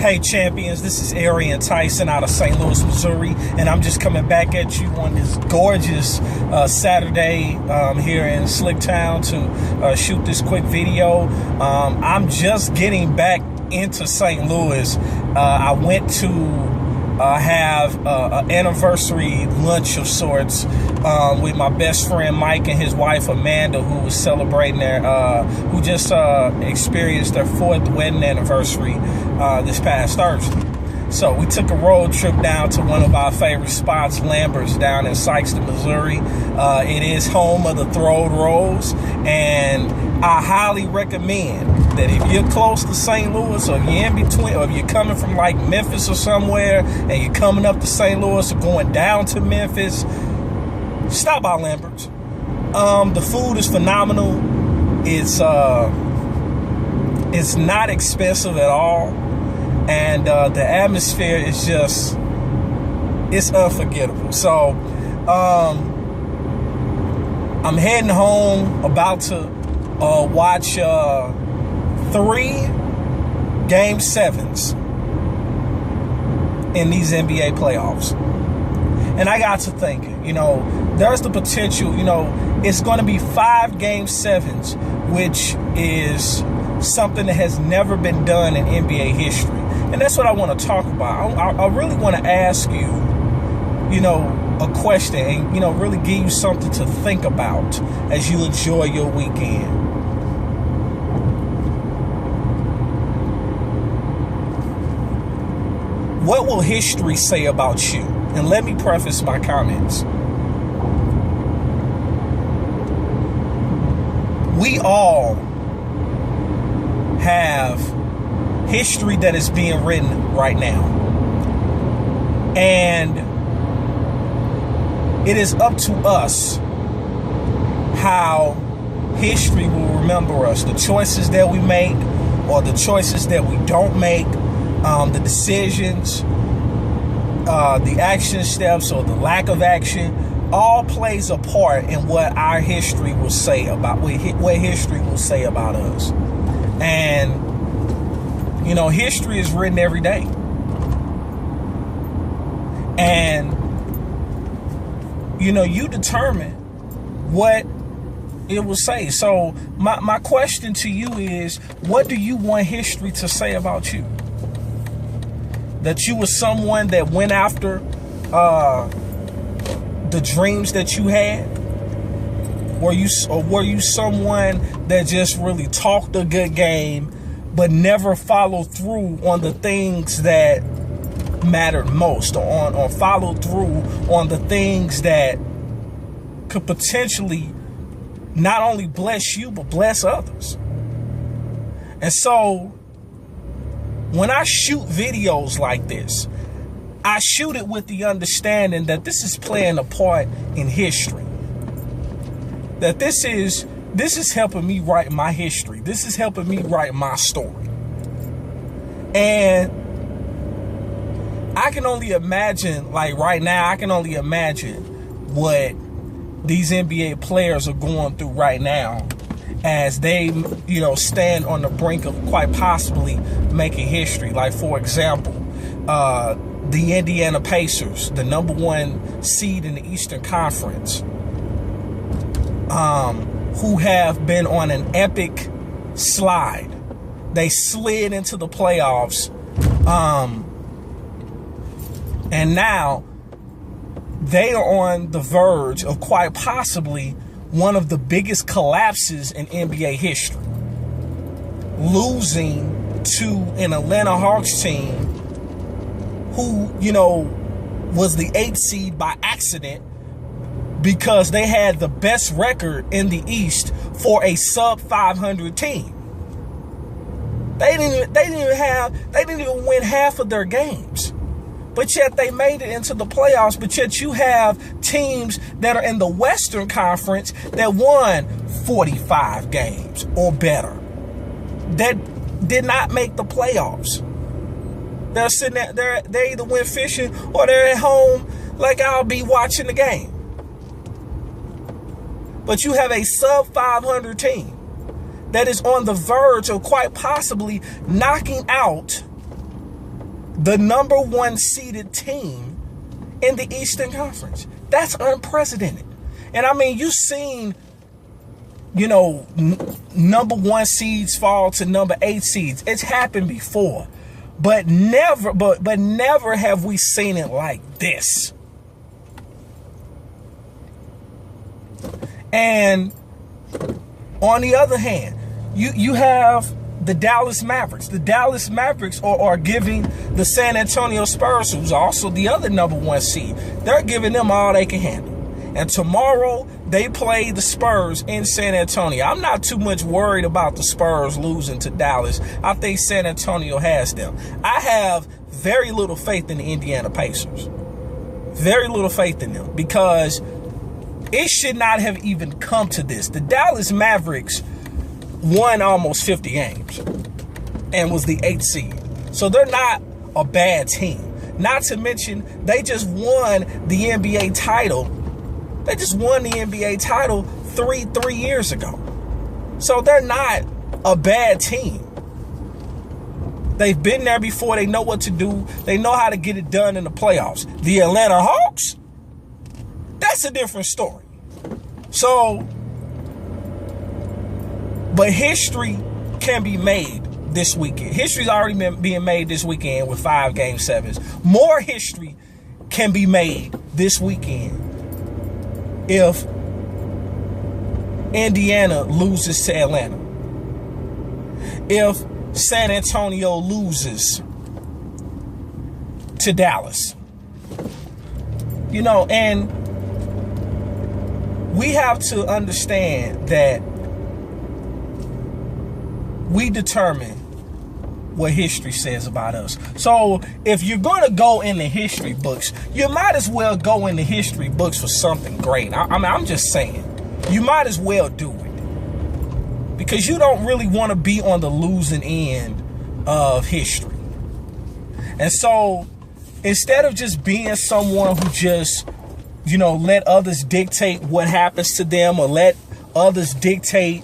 Hey champions, this is Arian Tyson out of St. Louis, Missouri, and I'm just coming back at you on this gorgeous Saturday here in Slicktown to shoot this quick video. I'm just getting back into St. Louis. I went to have an anniversary lunch of sorts with my best friend Mike and his wife Amanda, who was celebrating who just experienced their 4th wedding anniversary this past Thursday. So we took a road trip down to one of our favorite spots, Lambert's, down in Sykeston, Missouri. It is home of the Throwed Rolls, and I highly recommend that if you're close to St. Louis, or if you're in between, or if you're coming from like Memphis or somewhere, and you're coming up to St. Louis or going down to Memphis, stop by Lambert's. The food is phenomenal. It's not expensive at all. And the atmosphere is just, it's unforgettable. So I'm heading home, about to watch 3 Game 7s in these NBA playoffs. And I got to thinking, there's the potential, it's going to be 5 Game 7s, which is something that has never been done in NBA history. And that's what I want to talk about. I really want to ask you, a question and, really give you something to think about as you enjoy your weekend. What will history say about you? And let me preface my comments. We all have history that is being written right now. And it is up to us how history will remember us. The choices that we make or the choices that we don't make, the decisions, the action steps or the lack of action, all plays a part in what our history will say about, what history will say about us. And history is written every day. And, you determine what it will say. So my question to you is, what do you want history to say about you? That you were someone that went after the dreams that you had? Were you someone that just really talked a good game but never followed through on the things that mattered most, or followed through on the things that could potentially not only bless you, but bless others? And so when I shoot videos like this, I shoot it with the understanding that this is playing a part in history. That this is helping me write my history. This is helping me write my story. And I can only imagine, like right now, I can only imagine what these NBA players are going through right now as they, stand on the brink of quite possibly making history. Like, for example, the Indiana Pacers, the #1 seed in the Eastern Conference, who have been on an epic slide. They slid into the playoffs, and now they are on the verge of quite possibly one of the biggest collapses in NBA history, losing to an Atlanta Hawks team who, was the 8th seed by accident, because they had the best record in the East for a sub 500 team. They didn't even win half of their games, but yet they made it into the playoffs. But yet you have teams that are in the Western Conference that won 45 games or better that did not make the playoffs. They're sitting there, they either went fishing or they're at home like I'll be watching the game. But you have a sub 500 team that is on the verge of quite possibly knocking out the number one seeded team in the Eastern Conference. That's unprecedented. And I mean, you've seen, you know, number one seeds fall to number 8 seeds. It's happened before, but never have we seen it like this. And on the other hand, you have the Dallas Mavericks. The Dallas Mavericks are giving the San Antonio Spurs, who's also the other number one seed, they're giving them all they can handle. And tomorrow, they play the Spurs in San Antonio. I'm not too much worried about the Spurs losing to Dallas. I think San Antonio has them. I have very little faith in the Indiana Pacers. Very little faith in them, because it should not have even come to this. The Dallas Mavericks won almost 50 games and was the 8th seed. So they're not a bad team. Not to mention, they just won the NBA title. They just won the NBA title three years ago. So they're not a bad team. They've been there before. They know what to do. They know how to get it done in the playoffs. The Atlanta Hawks, that's a different story. So, but history can be made this weekend. History's already been being made this weekend with 5 Game 7s. More history can be made this weekend if Indiana loses to Atlanta. If San Antonio loses to Dallas. You know, and we have to understand that we determine what history says about us. So if you're going to go in the history books, you might as well go in the history books for something great. I'm just saying, you might as well do it, because you don't really want to be on the losing end of history. And so instead of just being someone who just, you know, let others dictate what happens to them, or let others dictate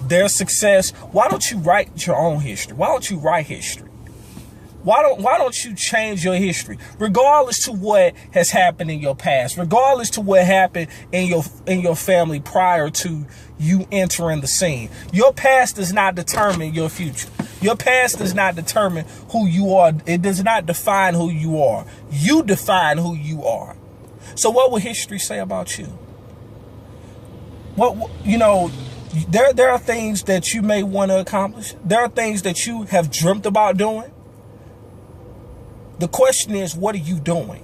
their success, why don't you write your own history? Why don't you write history? Why don't you change your history, regardless to what has happened in your past, regardless to what happened in your family prior to you entering the scene? Your past does not determine your future. Your past does not determine who you are. It does not define who you are. You define who you are. So what will history say about you? What, you know, there are things that you may want to accomplish. There are things that you have dreamt about doing. The question is, what are you doing?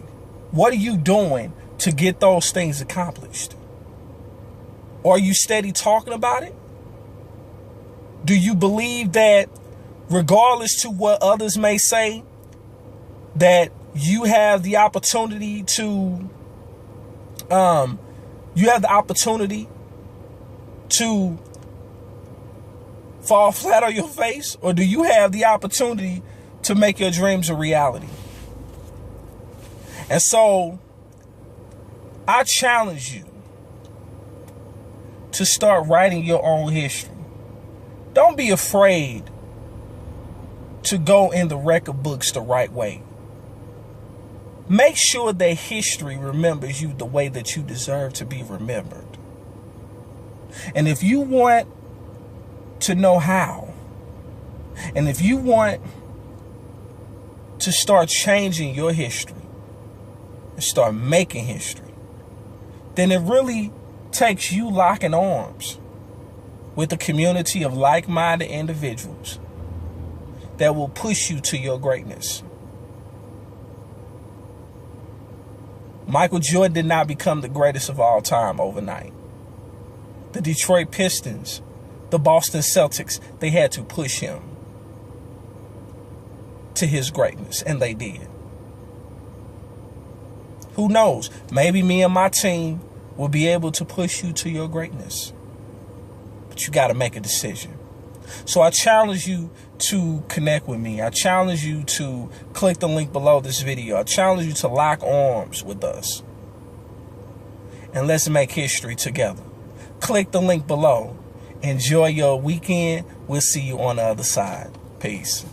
What are you doing to get those things accomplished? Are you steady talking about it? Do you believe that regardless to what others may say, that you have the opportunity to fall flat on your face? Or do you have the opportunity to make your dreams a reality? And so I challenge you to start writing your own history. Don't be afraid to go in the record books the right way. Make sure that history remembers you the way that you deserve to be remembered. And if you want to know how, and if you want to start changing your history and start making history, then it really takes you locking arms with a community of like-minded individuals that will push you to your greatness. Michael Jordan did not become the greatest of all time overnight. The Detroit Pistons, the Boston Celtics, they had to push him to his greatness, and they did. Who knows? Maybe me and my team will be able to push you to your greatness. But you got to make a decision. So I challenge you to connect with me. I challenge you to click the link below this video. I challenge you to lock arms with us. And let's make history together. Click the link below. Enjoy your weekend. We'll see you on the other side. Peace.